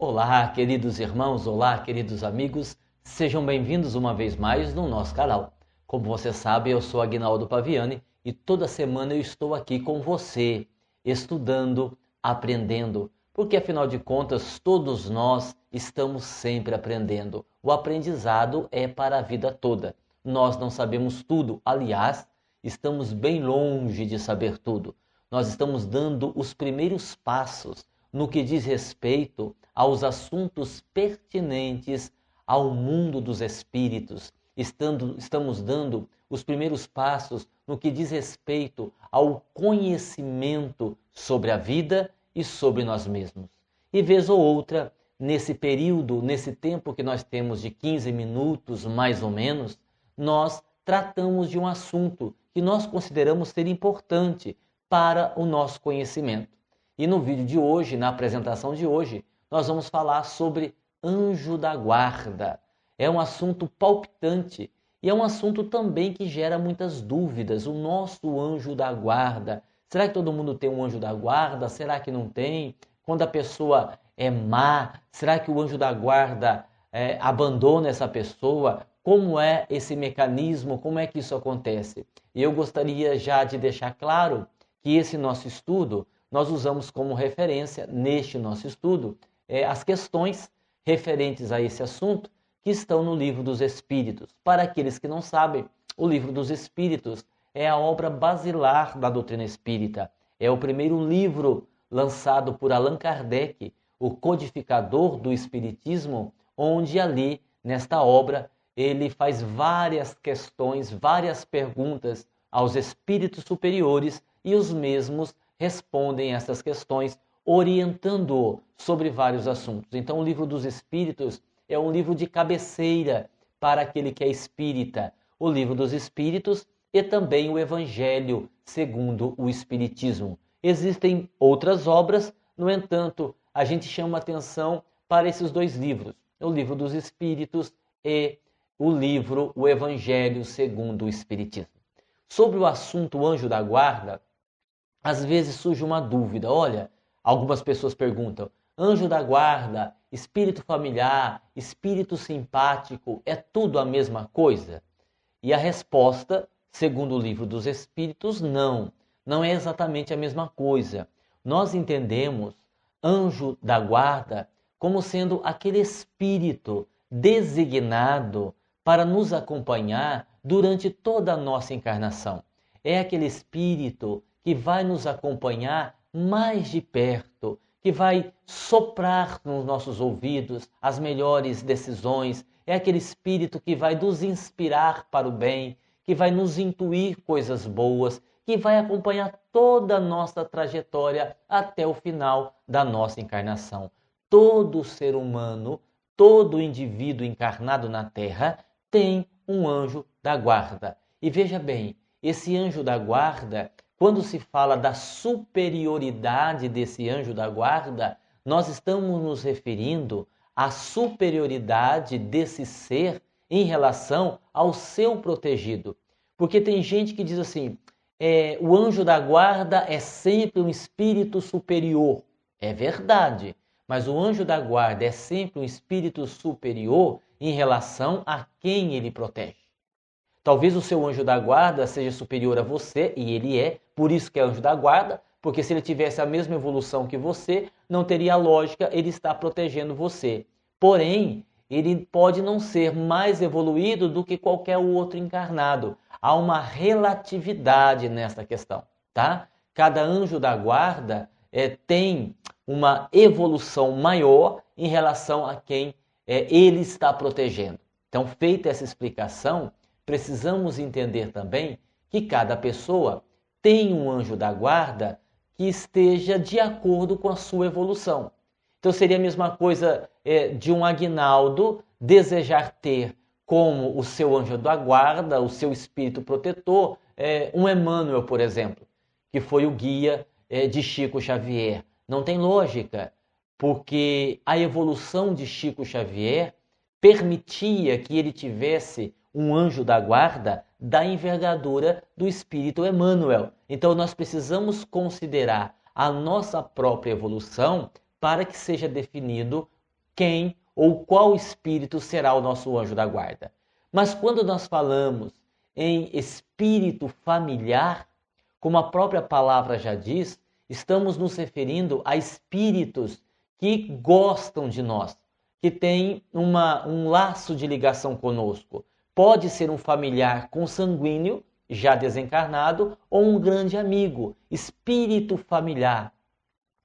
Olá, queridos irmãos, olá, queridos amigos, sejam bem-vindos uma vez mais no nosso canal. Como você sabe, eu sou Aguinaldo Paviani e toda semana eu estou aqui com você, estudando, aprendendo, porque afinal de contas todos nós estamos sempre aprendendo. O aprendizado é para a vida toda. Nós não sabemos tudo, aliás, estamos bem longe de saber tudo. Nós estamos dando os primeiros passos no que diz respeito aos assuntos pertinentes ao mundo dos espíritos. Estamos dando os primeiros passos no que diz respeito ao conhecimento sobre a vida e sobre nós mesmos. E vez ou outra, nesse período, nesse tempo que nós temos de 15 minutos, mais ou menos, nós tratamos de um assunto que nós consideramos ser importante para o nosso conhecimento. E no vídeo de hoje, na apresentação de hoje, nós vamos falar sobre anjo da guarda. É um assunto palpitante e é um assunto também que gera muitas dúvidas. O nosso anjo da guarda. Será que todo mundo tem um anjo da guarda? Será que não tem? Quando a pessoa é má, será que o anjo da guarda abandona essa pessoa? Como é esse mecanismo? Como é que isso acontece? E eu gostaria já de deixar claro que esse nosso estudo, nós usamos como referência, neste nosso estudo, as questões referentes a esse assunto que estão no Livro dos Espíritos. Para aqueles que não sabem, o Livro dos Espíritos é a obra basilar da doutrina espírita. É o primeiro livro lançado por Allan Kardec, o codificador do Espiritismo, onde ali, nesta obra, ele faz várias questões, várias perguntas aos espíritos superiores e os mesmos respondem essas questões, orientando-o sobre vários assuntos. Então, o Livro dos Espíritos é um livro de cabeceira para aquele que é espírita. O Livro dos Espíritos e também o Evangelho segundo o Espiritismo. Existem outras obras, no entanto, a gente chama atenção para esses dois livros, o Livro dos Espíritos e o Evangelho segundo o Espiritismo. Sobre o assunto anjo da guarda, às vezes surge uma dúvida. Olha, algumas pessoas perguntam, anjo da guarda, espírito familiar, espírito simpático, é tudo a mesma coisa? E a resposta, segundo o Livro dos Espíritos, não é exatamente a mesma coisa. Nós entendemos anjo da guarda como sendo aquele espírito designado para nos acompanhar durante toda a nossa encarnação. É aquele espírito que vai nos acompanhar mais de perto, que vai soprar nos nossos ouvidos as melhores decisões. É aquele espírito que vai nos inspirar para o bem, que vai nos intuir coisas boas, que vai acompanhar toda a nossa trajetória até o final da nossa encarnação. Todo ser humano, todo indivíduo encarnado na Terra tem um anjo da guarda. E veja bem, esse anjo da guarda, quando se fala da superioridade desse anjo da guarda, nós estamos nos referindo à superioridade desse ser em relação ao seu protegido. Porque tem gente que diz assim, o anjo da guarda é sempre um espírito superior. É verdade, mas o anjo da guarda é sempre um espírito superior em relação a quem ele protege. Talvez o seu anjo da guarda seja superior a você, e ele é, por isso que é anjo da guarda, porque se ele tivesse a mesma evolução que você, não teria lógica ele estar protegendo você. Porém, ele pode não ser mais evoluído do que qualquer outro encarnado. Há uma relatividade nessa questão, tá? Cada anjo da guarda tem uma evolução maior em relação a quem ele está protegendo. Então, feita essa explicação, precisamos entender também que cada pessoa tem um anjo da guarda que esteja de acordo com a sua evolução. Então seria a mesma coisa de um Aguinaldo desejar ter como o seu anjo da guarda, o seu espírito protetor, um Emmanuel, por exemplo, que foi o guia de Chico Xavier. Não tem lógica, porque a evolução de Chico Xavier permitia que ele tivesse um anjo da guarda da envergadura do espírito Emmanuel. Então nós precisamos considerar a nossa própria evolução para que seja definido quem ou qual espírito será o nosso anjo da guarda. Mas quando nós falamos em espírito familiar, como a própria palavra já diz, estamos nos referindo a espíritos que gostam de nós, que têm um laço de ligação conosco. Pode ser um familiar consanguíneo, já desencarnado, ou um grande amigo, espírito familiar.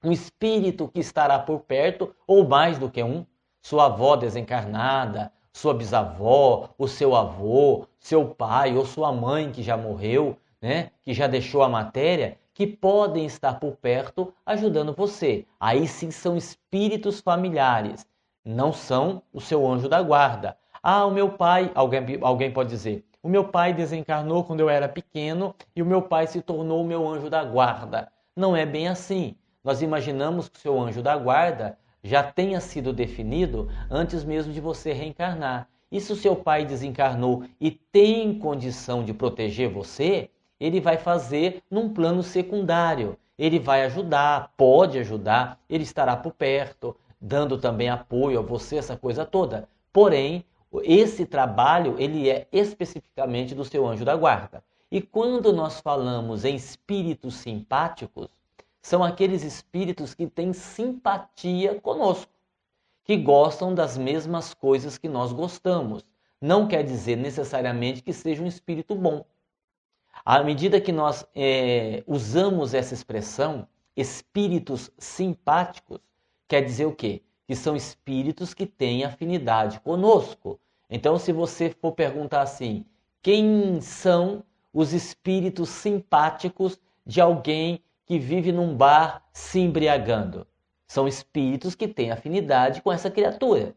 Um espírito que estará por perto, ou mais do que um, sua avó desencarnada, sua bisavó, o seu avô, seu pai ou sua mãe que já morreu, né, que já deixou a matéria, que podem estar por perto ajudando você. Aí sim são espíritos familiares, não são o seu anjo da guarda. Ah, o meu pai, alguém pode dizer, o meu pai desencarnou quando eu era pequeno e o meu pai se tornou o meu anjo da guarda. Não é bem assim. Nós imaginamos que o seu anjo da guarda já tenha sido definido antes mesmo de você reencarnar. E se o seu pai desencarnou e tem condição de proteger você, ele vai fazer num plano secundário. Ele vai ajudar, pode ajudar, ele estará por perto, dando também apoio a você, essa coisa toda. Porém, esse trabalho ele é especificamente do seu anjo da guarda. E quando nós falamos em espíritos simpáticos, são aqueles espíritos que têm simpatia conosco, que gostam das mesmas coisas que nós gostamos. Não quer dizer necessariamente que seja um espírito bom. À medida que nós usamos essa expressão, espíritos simpáticos, quer dizer o quê? Que são espíritos que têm afinidade conosco. Então, se você for perguntar assim, quem são os espíritos simpáticos de alguém que vive num bar se embriagando? São espíritos que têm afinidade com essa criatura.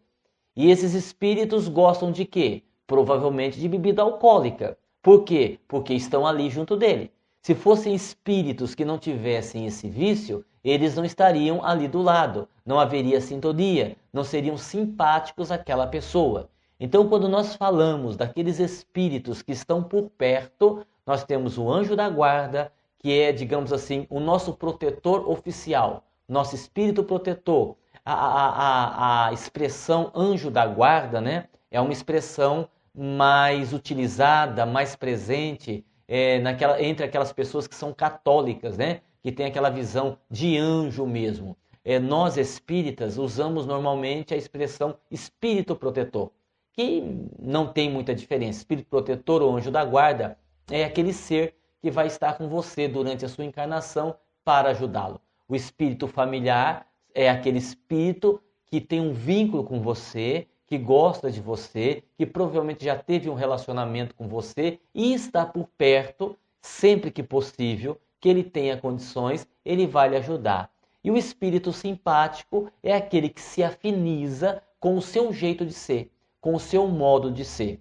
E esses espíritos gostam de quê? Provavelmente de bebida alcoólica. Por quê? Porque estão ali junto dele. Se fossem espíritos que não tivessem esse vício, eles não estariam ali do lado. Não haveria sintonia, não seriam simpáticos àquela pessoa. Então, quando nós falamos daqueles espíritos que estão por perto, nós temos o anjo da guarda, que é, digamos assim, o nosso protetor oficial, nosso espírito protetor. A expressão anjo da guarda, né, é uma expressão mais utilizada, mais presente entre aquelas pessoas que são católicas, né, que tem aquela visão de anjo mesmo. Nós espíritas usamos normalmente a expressão espírito protetor, que não tem muita diferença. Espírito protetor ou anjo da guarda é aquele ser que vai estar com você durante a sua encarnação para ajudá-lo. O espírito familiar é aquele espírito que tem um vínculo com você, que gosta de você, que provavelmente já teve um relacionamento com você e está por perto, sempre que possível, que ele tenha condições, ele vai lhe ajudar. E o espírito simpático é aquele que se afiniza com o seu jeito de ser, com o seu modo de ser.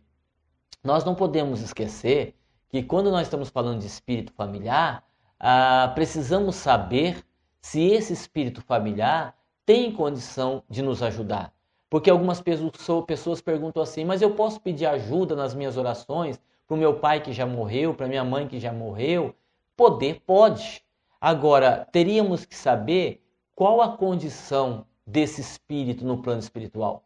Nós não podemos esquecer que quando nós estamos falando de espírito familiar, precisamos saber se esse espírito familiar tem condição de nos ajudar. Porque algumas pessoas perguntam assim, mas eu posso pedir ajuda nas minhas orações para o meu pai que já morreu, para minha mãe que já morreu? Poder, pode. Agora, teríamos que saber qual a condição desse espírito no plano espiritual.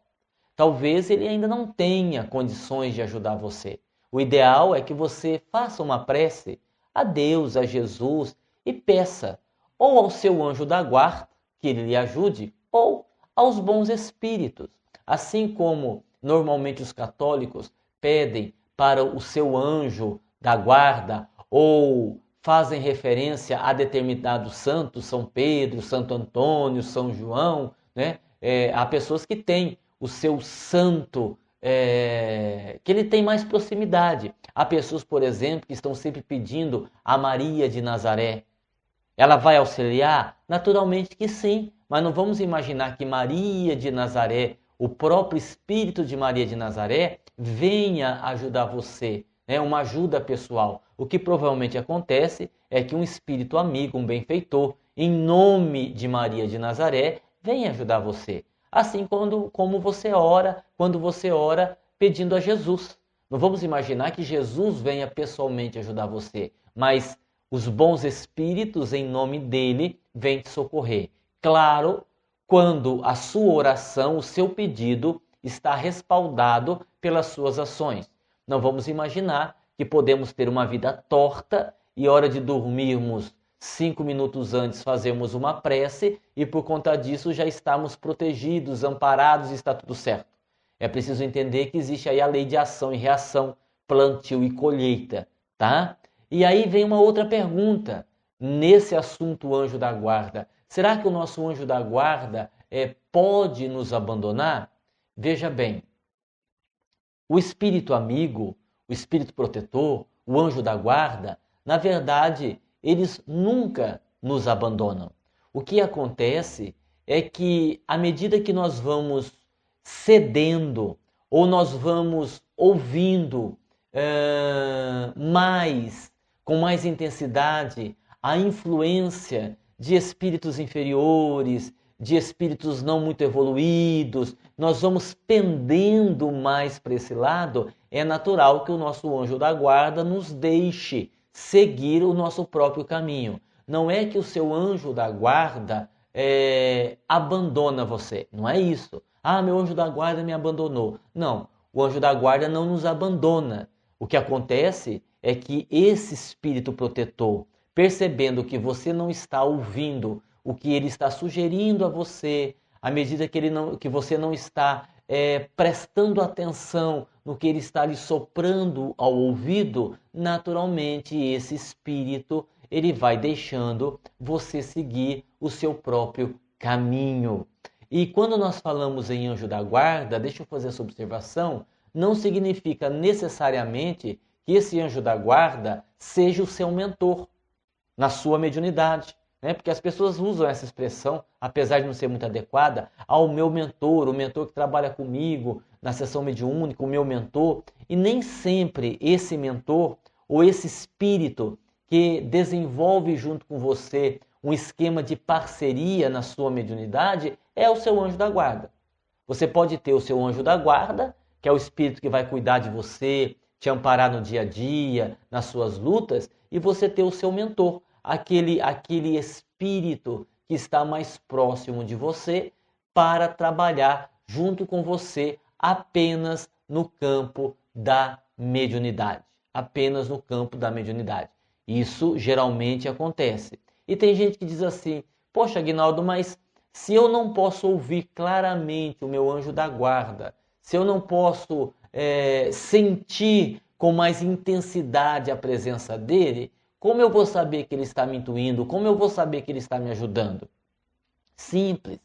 Talvez ele ainda não tenha condições de ajudar você. O ideal é que você faça uma prece a Deus, a Jesus, e peça ou ao seu anjo da guarda que ele lhe ajude, ou aos bons espíritos. Assim como normalmente os católicos pedem para o seu anjo da guarda ou fazem referência a determinados santos, São Pedro, Santo Antônio, São João, né? Há pessoas que têm o seu santo, que ele tem mais proximidade. Há pessoas, por exemplo, que estão sempre pedindo a Maria de Nazaré. Ela vai auxiliar? Naturalmente que sim, mas não vamos imaginar que Maria de Nazaré, o próprio Espírito de Maria de Nazaré, venha ajudar você, né? Uma ajuda pessoal. O que provavelmente acontece é que um espírito amigo, um benfeitor, em nome de Maria de Nazaré, vem ajudar você. Assim como você ora, quando você ora pedindo a Jesus. Não vamos imaginar que Jesus venha pessoalmente ajudar você, mas os bons espíritos, em nome dele, vêm te socorrer. Claro, quando a sua oração, o seu pedido, está respaldado pelas suas ações. Não vamos imaginar que podemos ter uma vida torta e, hora de dormirmos, 5 minutos antes fazemos uma prece e por conta disso já estamos protegidos, amparados e está tudo certo. É preciso entender que existe aí a lei de ação e reação, plantio e colheita, tá? E aí vem uma outra pergunta nesse assunto anjo da guarda. Será que o nosso anjo da guarda pode nos abandonar? Veja bem, o espírito amigo, o espírito protetor, o anjo da guarda, na verdade, eles nunca nos abandonam. O que acontece é que, à medida que nós vamos cedendo, ou nós vamos ouvindo com mais intensidade, a influência de espíritos inferiores, de espíritos não muito evoluídos, nós vamos pendendo mais para esse lado, é natural que o nosso anjo da guarda nos deixe seguir o nosso próprio caminho. Não é que o seu anjo da guarda abandona você, não é isso. Ah, meu anjo da guarda me abandonou. Não, o anjo da guarda não nos abandona. O que acontece é que esse espírito protetor, percebendo que você não está ouvindo o que ele está sugerindo a você, à medida que você não está prestando atenção no que ele está lhe soprando ao ouvido, naturalmente esse espírito ele vai deixando você seguir o seu próprio caminho. E quando nós falamos em anjo da guarda, deixa eu fazer essa observação, não significa necessariamente que esse anjo da guarda seja o seu mentor na sua mediunidade. Porque as pessoas usam essa expressão, apesar de não ser muito adequada, o meu mentor, o mentor que trabalha comigo na sessão mediúnica, o meu mentor, e nem sempre esse mentor ou esse espírito que desenvolve junto com você um esquema de parceria na sua mediunidade é o seu anjo da guarda. Você pode ter o seu anjo da guarda, que é o espírito que vai cuidar de você, te amparar no dia a dia, nas suas lutas, e você ter o seu mentor, aquele espírito que está mais próximo de você para trabalhar junto com você apenas no campo da mediunidade. Apenas no campo da mediunidade. Isso geralmente acontece. E tem gente que diz assim, poxa, Aguinaldo, mas se eu não posso ouvir claramente o meu anjo da guarda, se eu não posso sentir com mais intensidade a presença dele, como eu vou saber que ele está me intuindo? Como eu vou saber que ele está me ajudando? Simples.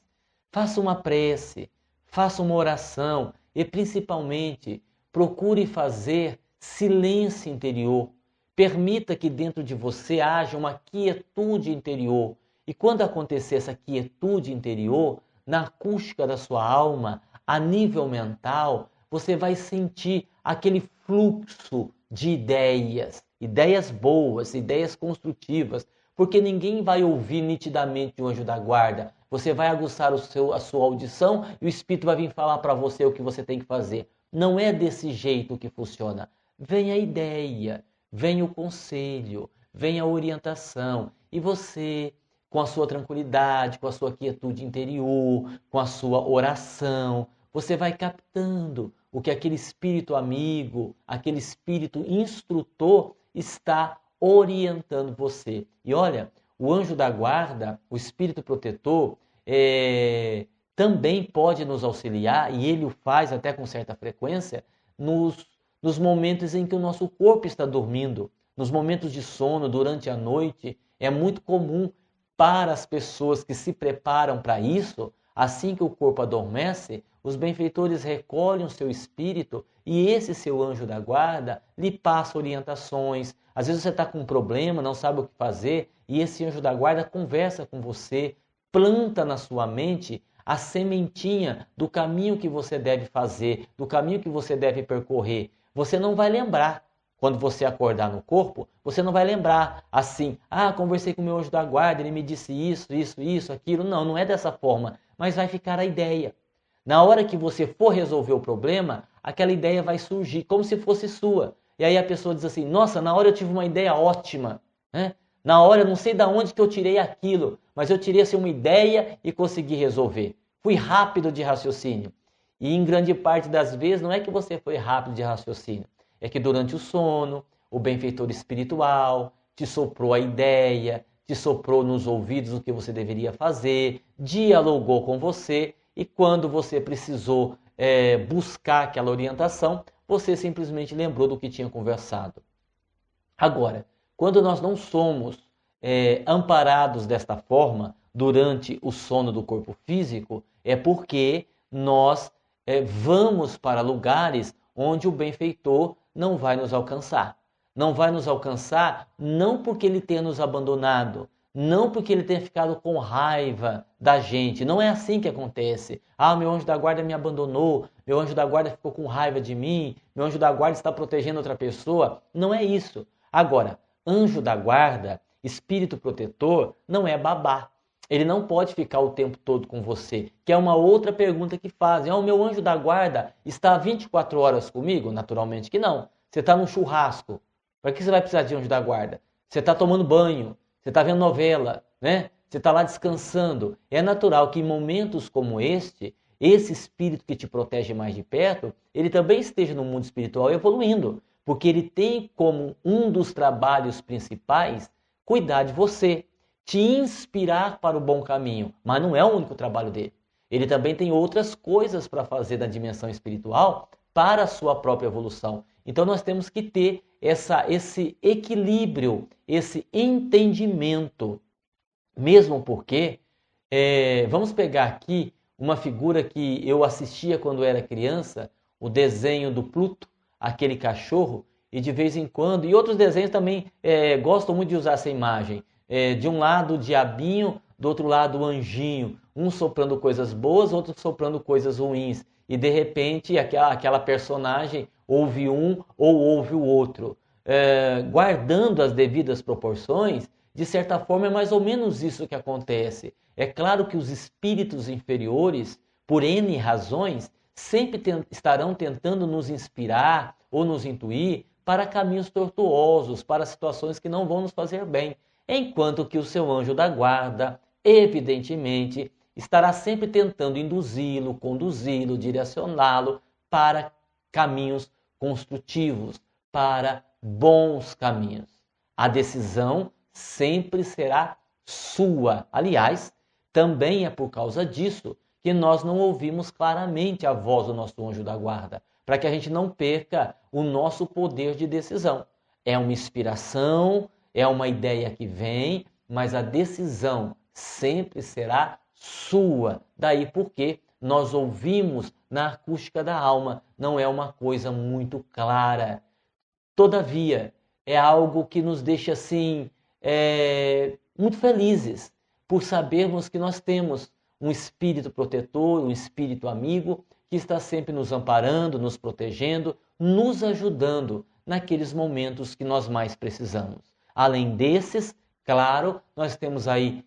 Faça uma prece, faça uma oração e, principalmente, procure fazer silêncio interior. Permita que dentro de você haja uma quietude interior. E quando acontecer essa quietude interior, na acústica da sua alma, a nível mental, você vai sentir aquele fluxo de ideias boas, ideias construtivas, porque ninguém vai ouvir nitidamente o anjo da guarda. Você vai aguçar a sua audição e o espírito vai vir falar para você o que você tem que fazer. Não é desse jeito que funciona. Vem a ideia, vem o conselho, vem a orientação e você, com a sua tranquilidade, com a sua quietude interior, com a sua oração, você vai captando o que aquele espírito amigo, aquele espírito instrutor está orientando você. E olha, o anjo da guarda, o espírito protetor, também pode nos auxiliar, e ele o faz até com certa frequência, nos momentos em que o nosso corpo está dormindo, nos momentos de sono, durante a noite. É muito comum para as pessoas que se preparam para isso, assim que o corpo adormece, os benfeitores recolhem o seu espírito e esse seu anjo da guarda lhe passa orientações. Às vezes você está com um problema, não sabe o que fazer, e esse anjo da guarda conversa com você, planta na sua mente a sementinha do caminho que você deve fazer, do caminho que você deve percorrer. Você não vai lembrar. Quando você acordar no corpo, você não vai lembrar assim, conversei com o meu anjo da guarda, ele me disse isso, aquilo. Não, não é dessa forma, mas vai ficar a ideia. Na hora que você for resolver o problema, aquela ideia vai surgir como se fosse sua. E aí a pessoa diz assim, nossa, na hora eu tive uma ideia ótima. Na hora, eu não sei de onde que eu tirei aquilo, mas eu tirei assim, uma ideia e consegui resolver. Fui rápido de raciocínio. E em grande parte das vezes, não é que você foi rápido de raciocínio, é que durante o sono, o benfeitor espiritual te soprou a ideia, te soprou nos ouvidos o que você deveria fazer, dialogou com você e quando você precisou buscar aquela orientação, você simplesmente lembrou do que tinha conversado. Agora, quando nós não somos amparados desta forma durante o sono do corpo físico, é porque nós vamos para lugares onde o benfeitor não vai nos alcançar. Não vai nos alcançar não porque ele tenha nos abandonado, não porque ele tenha ficado com raiva da gente. Não é assim que acontece. Ah, meu anjo da guarda me abandonou, meu anjo da guarda ficou com raiva de mim, meu anjo da guarda está protegendo outra pessoa. Não é isso. Agora, anjo da guarda, espírito protetor, não é babá. Ele não pode ficar o tempo todo com você, que é uma outra pergunta que fazem. O meu anjo da guarda está 24 horas comigo? Naturalmente que não. Você está num churrasco. Para que você vai precisar de anjo da guarda? Você está tomando banho, você está vendo novela, né? Você está lá descansando. É natural que em momentos como este, esse espírito que te protege mais de perto, ele também esteja no mundo espiritual evoluindo. Porque ele tem como um dos trabalhos principais cuidar de você, te inspirar para o bom caminho, mas não é o único trabalho dele. Ele também tem outras coisas para fazer na dimensão espiritual para a sua própria evolução. Então nós temos que ter esse equilíbrio, esse entendimento, mesmo porque, vamos pegar aqui uma figura que eu assistia quando era criança, o desenho do Pluto, aquele cachorro, e de vez em quando, e outros desenhos também gostam muito de usar essa imagem, de um lado o diabinho, do outro lado o anjinho, um soprando coisas boas, outro soprando coisas ruins, e de repente aquela personagem ouve um ou ouve o outro. Guardando as devidas proporções, de certa forma é mais ou menos isso que acontece. É claro que os espíritos inferiores, por N razões, sempre estarão tentando nos inspirar ou nos intuir para caminhos tortuosos, para situações que não vão nos fazer bem. Enquanto que o seu anjo da guarda, evidentemente, estará sempre tentando induzi-lo, conduzi-lo, direcioná-lo para caminhos construtivos, para bons caminhos. A decisão sempre será sua. Aliás, também é por causa disso que nós não ouvimos claramente a voz do nosso anjo da guarda, para que a gente não perca o nosso poder de decisão. É uma inspiração, é uma ideia que vem, mas a decisão sempre será sua. Daí porque nós ouvimos na acústica da alma, não é uma coisa muito clara. Todavia, é algo que nos deixa assim muito felizes por sabermos que nós temos um espírito protetor, um espírito amigo que está sempre nos amparando, nos protegendo, nos ajudando naqueles momentos que nós mais precisamos. Além desses, claro, nós temos aí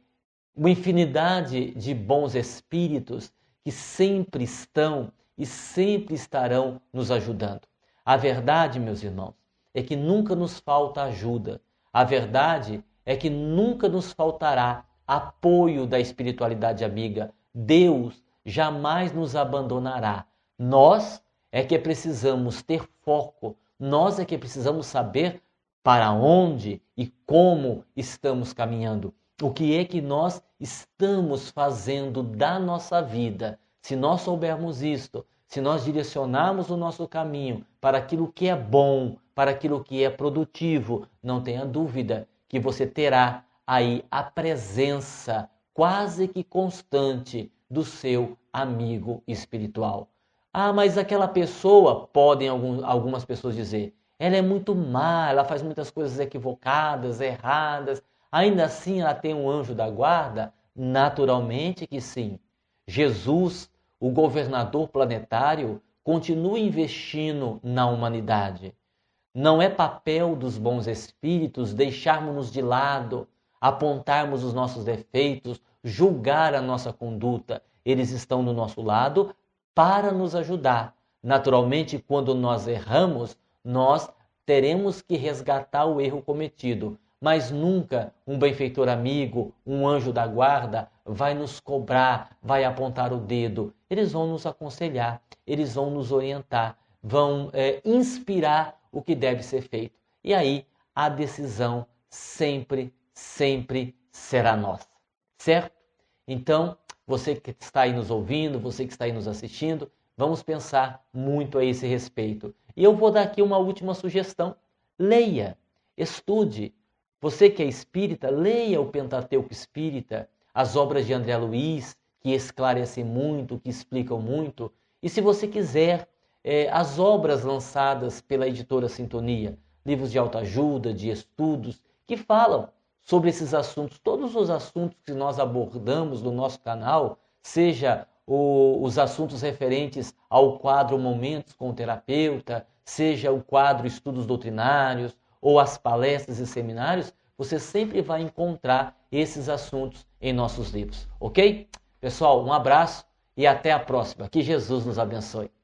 uma infinidade de bons espíritos que sempre estão e sempre estarão nos ajudando. A verdade, meus irmãos, é que nunca nos falta ajuda. A verdade é que nunca nos faltará apoio da espiritualidade amiga. Deus jamais nos abandonará. Nós é que precisamos ter foco, nós é que precisamos saber para onde e como estamos caminhando. O que é que nós estamos fazendo da nossa vida? Se nós soubermos isto, se nós direcionarmos o nosso caminho para aquilo que é bom, para aquilo que é produtivo, não tenha dúvida que você terá aí a presença quase que constante do seu amigo espiritual. Ah, mas aquela pessoa, podem algumas pessoas dizer, ela é muito má, ela faz muitas coisas equivocadas, erradas, ainda assim ela tem um anjo da guarda? Naturalmente que sim. Jesus, o governador planetário, continua investindo na humanidade. Não é papel dos bons espíritos deixarmos-nos de lado, apontarmos os nossos defeitos, julgar a nossa conduta. Eles estão do nosso lado para nos ajudar. Naturalmente, quando nós erramos, nós teremos que resgatar o erro cometido, mas nunca um benfeitor amigo, um anjo da guarda vai nos cobrar, vai apontar o dedo. Eles vão nos aconselhar, eles vão nos orientar, vão inspirar o que deve ser feito. E aí a decisão sempre será nossa, certo? Então, você que está aí nos ouvindo, você que está aí nos assistindo, vamos pensar muito a esse respeito. E eu vou dar aqui uma última sugestão. Leia, estude. Você que é espírita, leia o Pentateuco Espírita, as obras de André Luiz, que esclarecem muito, que explicam muito. E se você quiser, as obras lançadas pela editora Sintonia, livros de autoajuda, de estudos, que falam sobre esses assuntos, todos os assuntos que nós abordamos no nosso canal, seja os assuntos referentes ao quadro Momentos com o Terapeuta, seja o quadro Estudos Doutrinários, ou as palestras e seminários, você sempre vai encontrar esses assuntos em nossos livros, ok? Pessoal, um abraço e até a próxima. Que Jesus nos abençoe.